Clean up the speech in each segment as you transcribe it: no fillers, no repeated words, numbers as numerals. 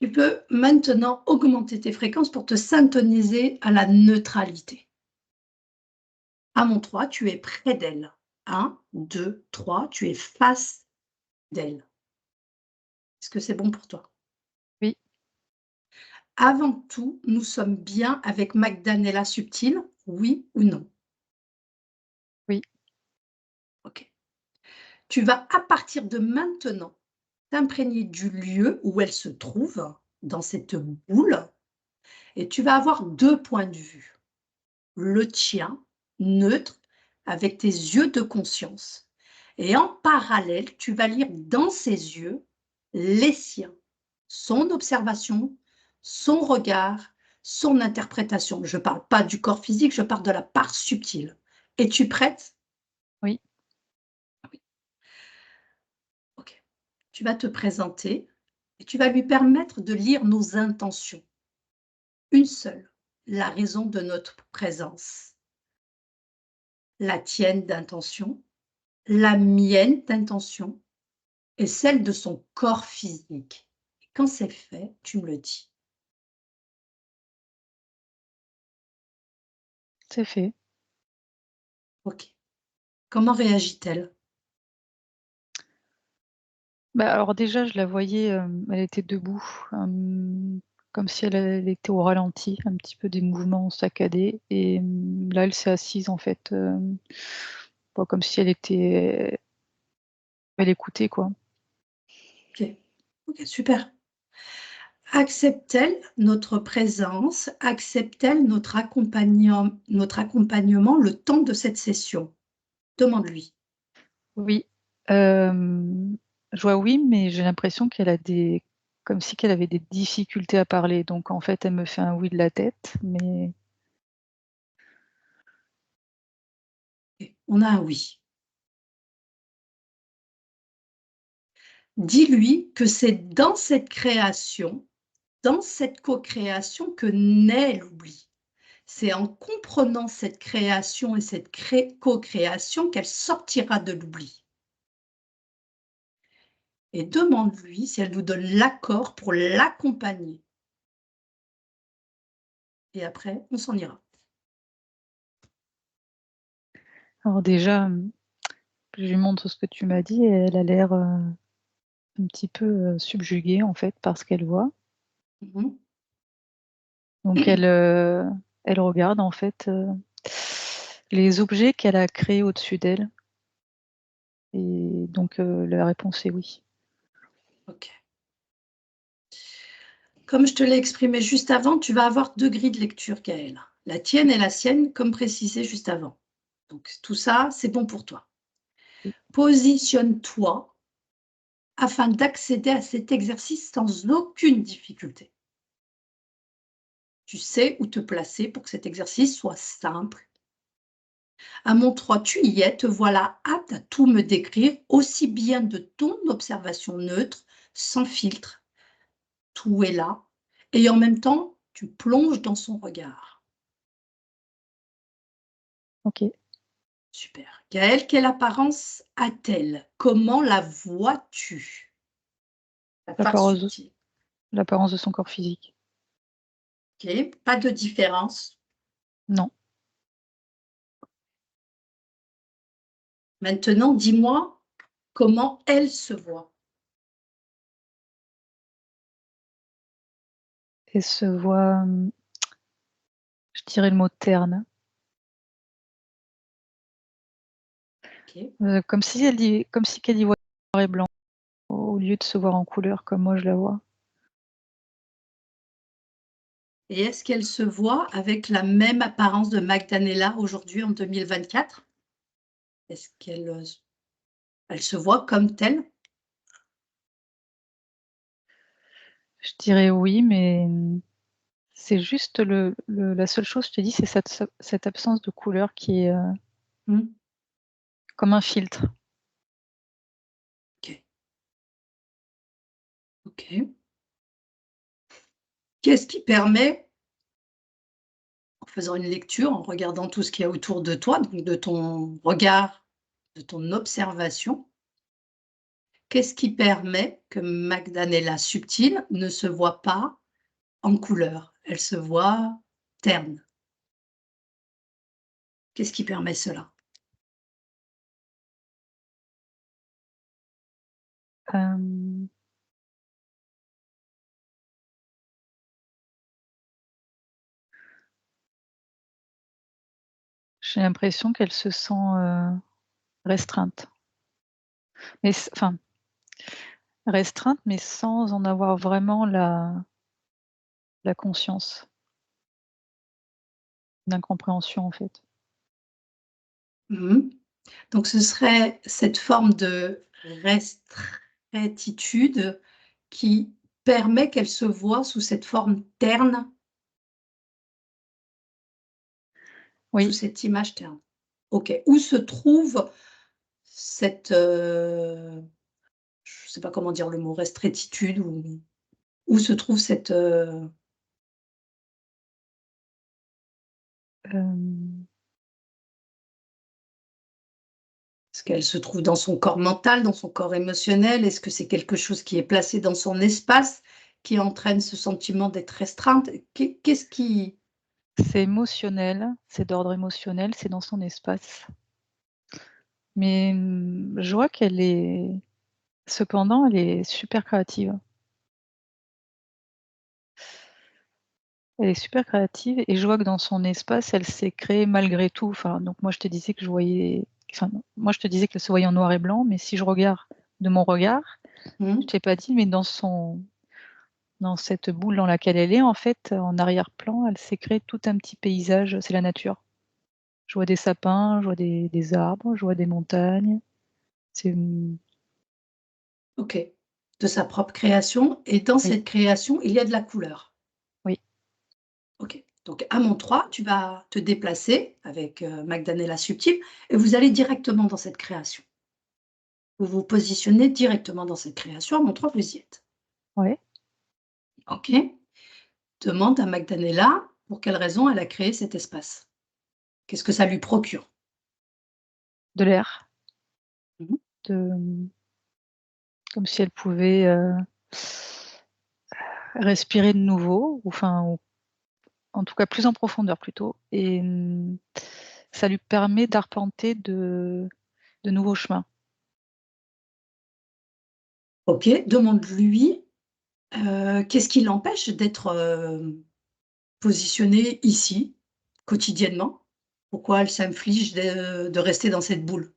Tu peux maintenant augmenter tes fréquences pour te syntoniser à la neutralité. À mon 3, tu es près d'elle. 1, 2, 3, tu es face d'elle. Est-ce que c'est bon pour toi? Oui, Avant tout, nous sommes bien avec Magdanella Subtile, oui ou non? oui, OK. Tu vas, à partir de maintenant, t'imprégner du lieu où elle se trouve, dans cette boule, et tu vas avoir 2 points de vue. Le tien, neutre, avec tes yeux de conscience. Et en parallèle, tu vas lire dans ses yeux les siens, son observation, son regard, son interprétation. Je ne parle pas du corps physique, je parle de la part subtile. Es-tu prête? oui. Oui. OK. Tu vas te présenter et tu vas lui permettre de lire nos intentions. Une seule, la raison de notre présence. La tienne d'intention, la mienne d'intention et celle de son corps physique. Et quand c'est fait, tu me le dis. C'est fait. OK. Comment réagit-elle? Bah, alors déjà, je la voyais, elle était debout, comme si elle était au ralenti, un petit peu des mouvements saccadés et là, elle s'est assise en fait, bah, comme si elle écoutait quoi. OK. OK, super. Accepte-t-elle notre présence? Accepte-t-elle notre accompagnement le temps de cette session? Demande-lui. Oui, je vois oui, mais j'ai l'impression qu'elle a des comme si qu'elle avait des difficultés à parler, donc en fait, elle me fait un oui de la tête, mais OK. On a un oui. Dis-lui que c'est dans cette création, dans cette co-création que naît l'oubli. C'est en comprenant cette création et cette co-création qu'elle sortira de l'oubli. Et demande-lui si elle nous donne l'accord pour l'accompagner. Et après, on s'en ira. alors déjà, je lui montre ce que tu m'as dit et elle a l'air, un petit peu, subjuguée en fait par ce qu'elle voit. Mhm. Donc elle regarde en fait, les objets qu'elle a créés au-dessus d'elle et donc la réponse est oui. Ok. Comme je te l'ai exprimé juste avant, tu vas avoir 2 grilles de lecture, Gaëlle. La tienne et la sienne, comme précisé juste avant. Donc tout ça, c'est bon pour toi. Oui. Positionne-toi afin d'accéder à cet exercice sans aucune difficulté. Tu sais où te placer pour que cet exercice soit simple. À mon 3, tu y es, te voilà apte à tout me décrire, aussi bien de ton observation neutre, sans filtre. Tout est là. Et en même temps, tu plonges dans son regard. OK. Super. Gaëlle, quelle apparence a-t-elle? Comment la vois-tu? La part L'apparence subtile. l'apparence de son corps physique. OK. Pas de différence. Non. Maintenant, dis-moi comment elle se voit. Elle se voit, je dirais le mot terne, OK. comme si qu'elle y voit noir et blanc au lieu de se voir en couleur comme moi je la vois. Et est-ce qu'elle se voit avec la même apparence de Magdanella aujourd'hui en 2024? Est-ce qu'elle, elle se voit comme telle? Je dirais oui, mais c'est juste la seule chose, je te dis, c'est cette absence de couleur qui est, Mmh. comme un filtre. OK. OK. Qu'est-ce qui permet, en faisant une lecture, en regardant tout ce qu'il y a autour de toi, donc de ton regard, de ton observation, qu'est-ce qui permet que Magdanella subtile ne se voit pas en couleur? Elle se voit terne. Qu'est-ce qui permet cela? Hem, j'ai l'impression qu'elle se sent, restreinte. Mais enfin, restreinte, mais sans en avoir vraiment la conscience. D'incompréhension, en fait. Mmh. Donc ce serait cette forme de restraititude qui permet qu'elle se voit sous cette forme terne, sous Oui, cette image terne. OK. Où se trouve cette, je ne sais pas comment dire le mot, restraititude ou où se trouve cette, hem, est-ce qu'elle se trouve dans son corps mental, dans son corps émotionnel? Est-ce que c'est quelque chose qui est placé dans son espace, qui entraîne ce sentiment d'être restreinte? Qu'est-ce qui c'est émotionnel, c'est d'ordre émotionnel, c'est dans son espace. Mais, je vois qu'elle est cependant, elle est super créative. Elle est super créative et je vois que dans son espace, elle s'est créée malgré tout. Enfin, donc moi, je te disais que je voyais enfin, non, moi, je te disais qu'elle se voyait en noir et blanc, mais si je regarde de mon regard, mmh, je t'ai pas dit, mais dans cette boule dans laquelle elle est, en fait, en arrière-plan, elle s'est créée tout un petit paysage, c'est la nature. Je vois des sapins, je vois des arbres, je vois des montagnes. C'est, OK. De sa propre création et dans oui, cette création, il y a de la couleur. oui, OK. Donc à mon 3, tu vas te déplacer avec, Magdanella Subtile et vous allez directement dans cette création. Vous vous positionnez directement dans cette création. À mon 3, vous y êtes. ouais, OK. Demande à Magdanella pour quelle raison elle a créé cet espace. Qu'est-ce que ça lui procure? de l'air, Mmh. de comme si elle pouvait, respirer de nouveau ou enfin, ou en tout cas plus en profondeur plutôt et ça lui permet d'arpenter de nouveaux chemins. OK. Demande-lui, qu'est-ce qui l'empêche d'être, positionnée ici, quotidiennement? Pourquoi elle s'inflige de rester dans cette boule?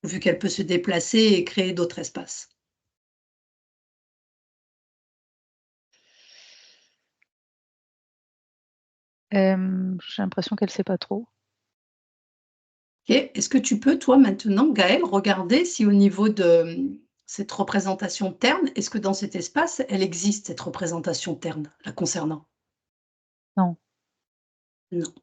Vu qu'elle peut se déplacer et créer d'autres espaces. J'ai l'impression qu'elle sait pas trop. OK. Est-ce que tu peux, toi, maintenant, Gaëlle, regarder si au niveau de, cette représentation terne, est-ce que dans cet espace, elle existe cette représentation terne, la concernant? Non. Non.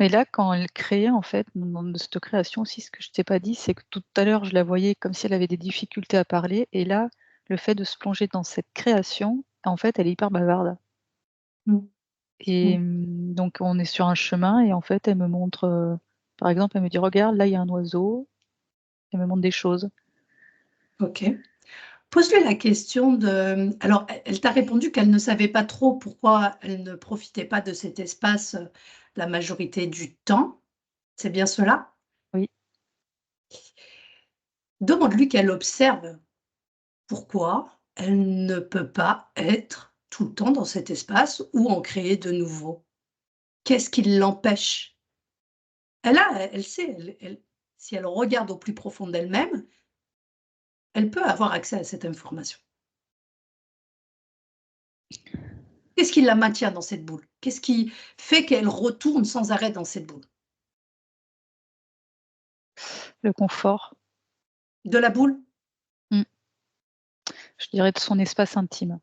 Mais là, quand elle créait en fait, dans cette création aussi, ce que je t'ai pas dit, c'est que tout à l'heure, je la voyais comme si elle avait des difficultés à parler et là, le fait de se plonger dans cette création, en fait, elle est hyper bavarde Mmh. et Mmh. donc on est sur un chemin et en fait, elle me montre, par exemple, elle me dit: «Regarde, là, il y a un oiseau». Elle me montre des choses. OK. Pose-lui la question de, alors elle t'a répondu qu'elle ne savait pas trop pourquoi elle ne profitait pas de cet espace, la majorité du temps. C'est bien cela? Oui, Demande-lui qu'elle observe pourquoi elle ne peut pas être tout le temps dans cet espace ou en créer de nouveaux. Qu'est-ce qui l'empêche? Elle sait, si elle regarde au plus profond d'elle-même, elle peut avoir accès à cette information. Qu'est-ce qui la maintient dans cette boule? Qu'est-ce qui fait qu'elle retourne sans arrêt dans cette boule? le confort. De la boule? Mmh. Je dirais de son espace intime.